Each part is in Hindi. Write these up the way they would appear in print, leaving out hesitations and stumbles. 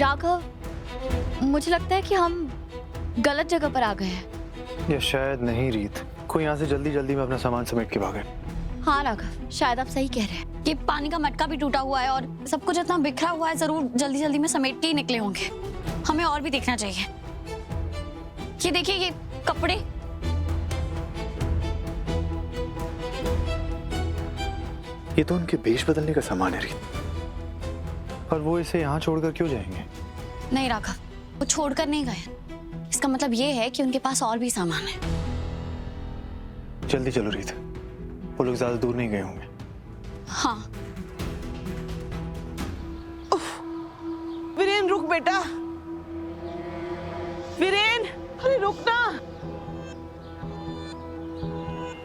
राघव, मुझे लगता है कि हम गलत जगह पर आ गए हैं। या शायद नहीं रीत, कोई यहाँ से जल्दी जल्दी में अपना सामान समेट के भागे। हाँ राघव, शायद आप सही कह रहे हैं। ये पानी का मटका भी टूटा हुआ है और सब कुछ इतना बिखरा हुआ है, जरूर जल्दी जल्दी में समेट के ही निकले होंगे। हमें और भी देखना चाहिए। ये देखिए, ये कपड़े, ये तो उनके भेष बदलने का सामान है रीत, और वो इसे यहाँ छोड़कर क्यों जाएंगे? नहीं राघव, वो छोड़कर नहीं गए। इसका मतलब ये है कि उनके पास और भी सामान है। जल्दी चलो रीत, वो लोग ज्यादा दूर नहीं गए होंगे। हाँ। वीरेन रुक बेटा, वीरेन, अरे रुक ना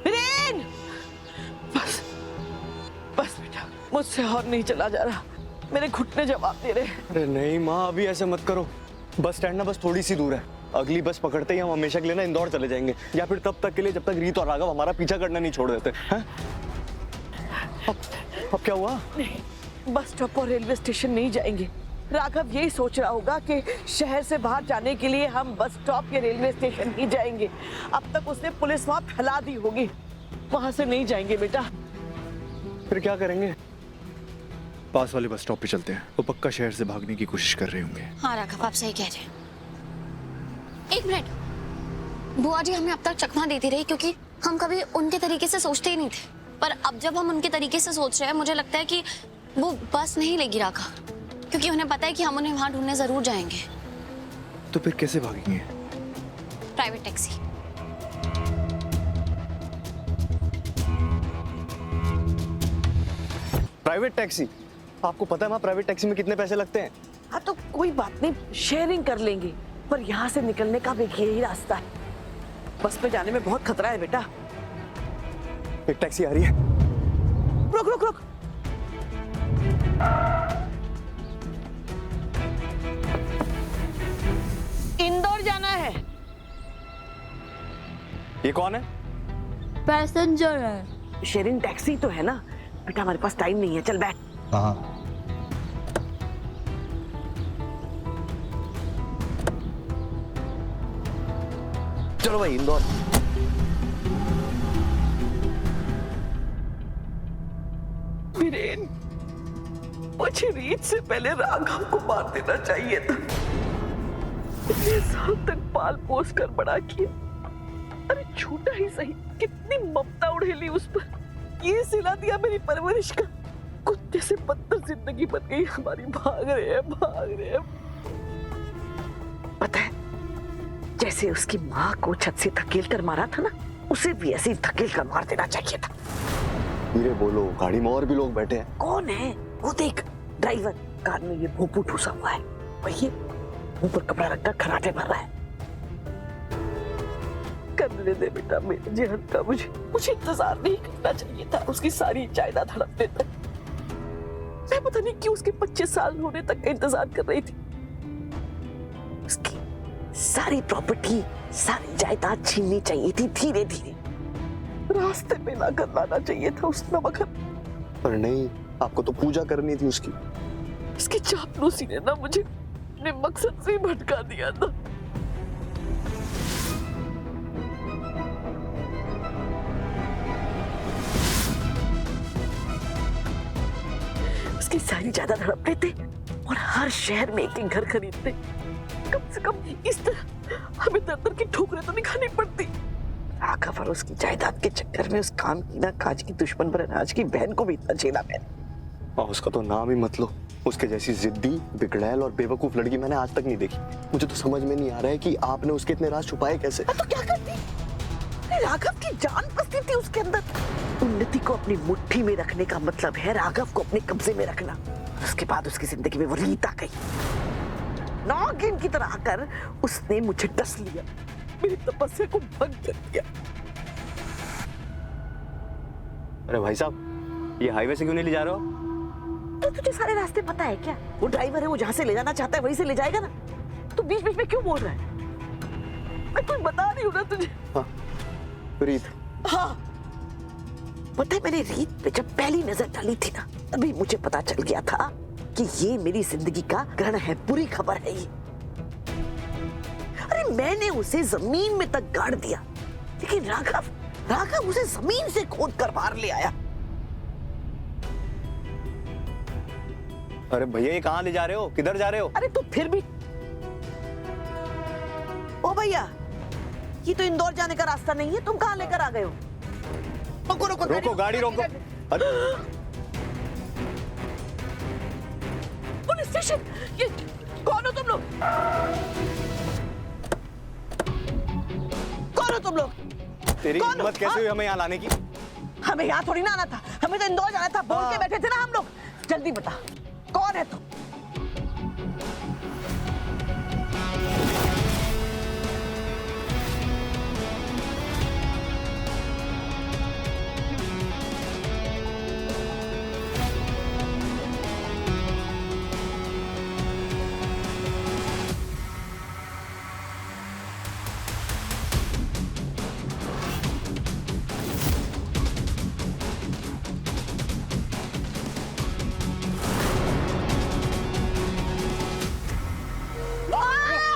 वीरेन। बस बस बेटा, मुझसे और नहीं चला जा रहा, मेरे घुटने जवाब दे रहे। अरे नहीं माँ, अभी ऐसे मत करो। बस स्टैंड ना बस थोड़ी सी दूर है, अगली बस पकड़ते ही हम हमेशा के लिए ना इंदौर चले जाएंगे, या फिर तब तक के लिए जब तक रीत और राघव हमारा पीछा करना नहीं छोड़ देते हैं। अब क्या हुआ? नहीं, बस स्टॉप और रेलवे स्टेशन नहीं जाएंगे। राघव यही सोच रहा होगा कि शहर से बाहर जाने के लिए हम बस स्टॉप या रेलवे स्टेशन ही जाएंगे। अब तक उसने पुलिस वहां फैला दी होगी, वहां से नहीं जाएंगे बेटा। फिर क्या करेंगे? पास वाले बस स्टॉप पे चलते हैं, वो पक्का शहर से भागने की कोशिश कर रहे होंगे। हाँ राघव, आप सही कह रहे हैं। एक मिनट, बुआ जी हमें अब तक चकमा देती रही क्योंकि हम कभी उनके तरीके से सोचते ही नहीं थे, पर अब जब हम उनके तरीके से सोच रहे हैं, मुझे लगता है कि वो बस नहीं लेगी राघव, क्योंकि उन्हें पता है कि हम उन्हें वहां ढूंढने जरूर जाएंगे। तो फिर कैसे भागेंगे? Private taxi. Private taxi? आपको पता है माँ प्राइवेट टैक्सी में कितने पैसे लगते हैं? हाँ तो कोई बात नहीं, शेयरिंग कर लेंगे, पर यहाँ से निकलने का भी यही रास्ता है। बस पे जाने में बहुत खतरा है बेटा। एक टैक्सी आ रही है। रुक रुक रुक, इंदौर जाना है। ये कौन है? पैसेंजर है। शेयरिंग टैक्सी तो है ना बेटा, हमारे पास टाइम नहीं है, चल बैठ। हाँ। चलो भाई इंदौर। वीरेन, मुझे रीत से पहले राघव को मार देना चाहिए था। इतने साल तक पाल पोस कर बड़ा किया, अरे छोटा ही सही, कितनी ममता उड़ेली उस पर। ये सिला दिया मेरी परवरिश का। कुत्ते से बदतर जिंदगी बन गई हमारी। भाग रहे हैं, भाग रहे हैं। पता है, जैसे उसकी माँ को छत से धकेल कर मारा था ना, उसे भी ऐसे ही धकेल कर मार देना चाहिए था। धीरे बोलो, गाड़ी में और भी लोग बैठे हैं। कौन है वो? देख, ड्राइवर। कार में ये भोंपू ठूसा हुआ है, वही मुंह पर कपड़ा रखकर खराटे भर रहा है। करने दे बेटा मेरे जहन का। मुझे इंतजार नहीं करना चाहिए था उसकी सारी जायदाद हड़पने तक। मैं पता नहीं क्यों उसके 25 साल होने तक का इंतजार कर रही थी। उसकी सारी प्रॉपर्टी, सारी जायदाद छीननी चाहिए थी धीरे धीरे। रास्ते में ना कर लाना चाहिए था उस नमक। पर नहीं, आपको तो पूजा करनी थी उसकी। उसकी चापलूसी ने ना मुझे अपने मकसद से भटका दिया था। उसकी सारी जायदाद हड़प लेते और हर शहर में एक एक घर खरीदते। कम से कम इस तरह हमें दर की ठोकरें तो नहीं खानी पड़ती। राघव और उसकी जायदाद के चक्कर में उस काम की ना काज की दुश्मन पर अनाज की बहन को भी इतना झेला मैंने। और उसका तो नाम ही मत लो। उसके जैसी जिद्दी, बिगड़ैल और बेवकूफ लड़की मैंने आज तक नहीं देखी। मुझे तो समझ में नहीं आ रहा है कि आपने उसके इतने राज छुपाए कैसे। तो क्या करती? राघव की जान बसती थी उसके अंदर। उन्नति को अपनी मुट्ठी में रखने का मतलब है राघव को अपने कब्जे में रखना। उसके बाद उसकी जिंदगी में वो रीत आ गई। नागिन की तरह आकर उसने मुझे डस लिया, मेरी तपस्या को भंग कर दिया। अरे भाई साहब, ये हाईवे से क्यों नहीं ले जा रहे हो? तो तुझे सारे रास्ते पता है क्या? वो ड्राइवर है, वो जहां से ले जाना चाहता है वहीं से ले जाएगा ना। तू बीच बीच में क्यों बोल रहा है? मैं कुछ बता रही हूँ ना तुझे। हाँ, रीत। हाँ, पता है मैंने रीत पे जब पहली नजर डाली थी ना, तभी मुझे पता चल गया था कि ये मेरी जिंदगी का ग्रहण है, बुरी खबर है ये। अरे मैंने उसे जमीन में तक गाड़ दिया, लेकिन राघव उसे जमीन से खोद कर बाहर ले आया। अरे भैया ये कहाँ ले जा रहे हो, किधर जा रहे हो? अरे तो फिर भी ओ भैया, ये तो इंदौर जाने का रास्ता नहीं है, तुम कहाँ लेकर आ गए हो? रुको रुको रोको गाड़ी रोको। अरे पुलिस स्टेशन, ये कौन हो तुम लोग? कौन हो तुम लोग? तेरी कौन? हिम्मत कैसे हुई हमें यहाँ लाने की? हमें यहाँ थोड़ी ना आना था, हमें तो इंदौर जाना था। बोल के बैठे थे ना हम लोग। जल्दी बता, कौन है तू?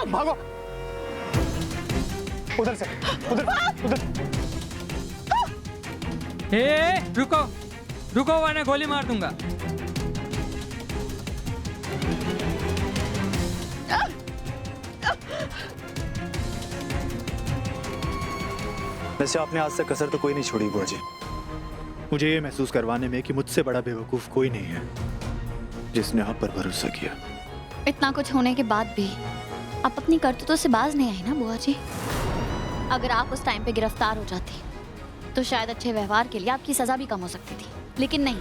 भागो उधर से, उधर उधर। रुको रुको वरना गोली मार दूंगा। वैसे आपने आज तक कसर तो कोई नहीं छोड़ी बुआ जी, मुझे ये महसूस करवाने में कि मुझसे बड़ा बेवकूफ कोई नहीं है जिसने आप पर भरोसा किया। इतना कुछ होने के बाद भी आप अपनी करतूतों से बाज नहीं आई ना बुआ जी। अगर आप उस टाइम पे गिरफ्तार हो जाती तो शायद अच्छे व्यवहार के लिए आपकी सजा भी कम हो सकती थी, लेकिन नहीं,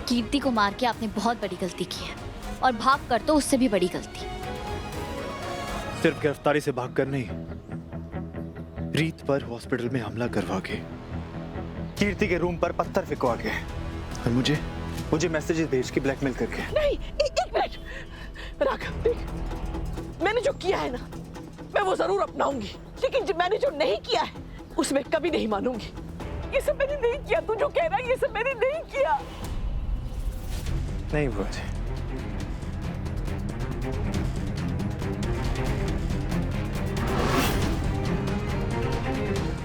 कीर्ति को मार के आपने बहुत बड़ी गलती की है, और भाग कर तो उससे भी बड़ी गलती। सिर्फ गिरफ्तारी से भागकर नहीं, रीत पर हॉस्पिटल में हमला करवा के, कीर्ति के रूम पर पत्थर फिकवा के, और मुझे मैसेजेस भेज के ब्लैकमेल करके। नहीं, एक मिनट राघव, देख, मैंने जो किया है ना, मैं वो जरूर अपनाऊंगी, लेकिन मैंने जो नहीं किया है उसमें कभी नहीं मानूंगी। ये सब मैंने नहीं किया, तू जो कह रहा है ये सब मैंने नहीं किया। नहीं बुआ जी,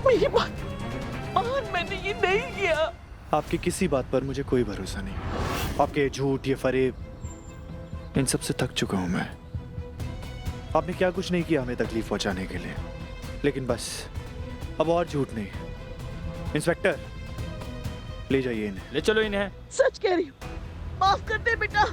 मेरी बात मान, मैंने ये नहीं किया। आपकी किसी बात पर मुझे कोई भरोसा नहीं। आपके झूठ, ये फरेब, इन सब से थक चुका हूं मैं। आपने क्या कुछ नहीं किया हमें तकलीफ पहुंचाने के लिए, लेकिन बस अब और झूठ नहीं। इंस्पेक्टर, ले जाइए इन्हें। ले चलो इन्हें। सच कह रही हूँ, माफ कर दे बेटा।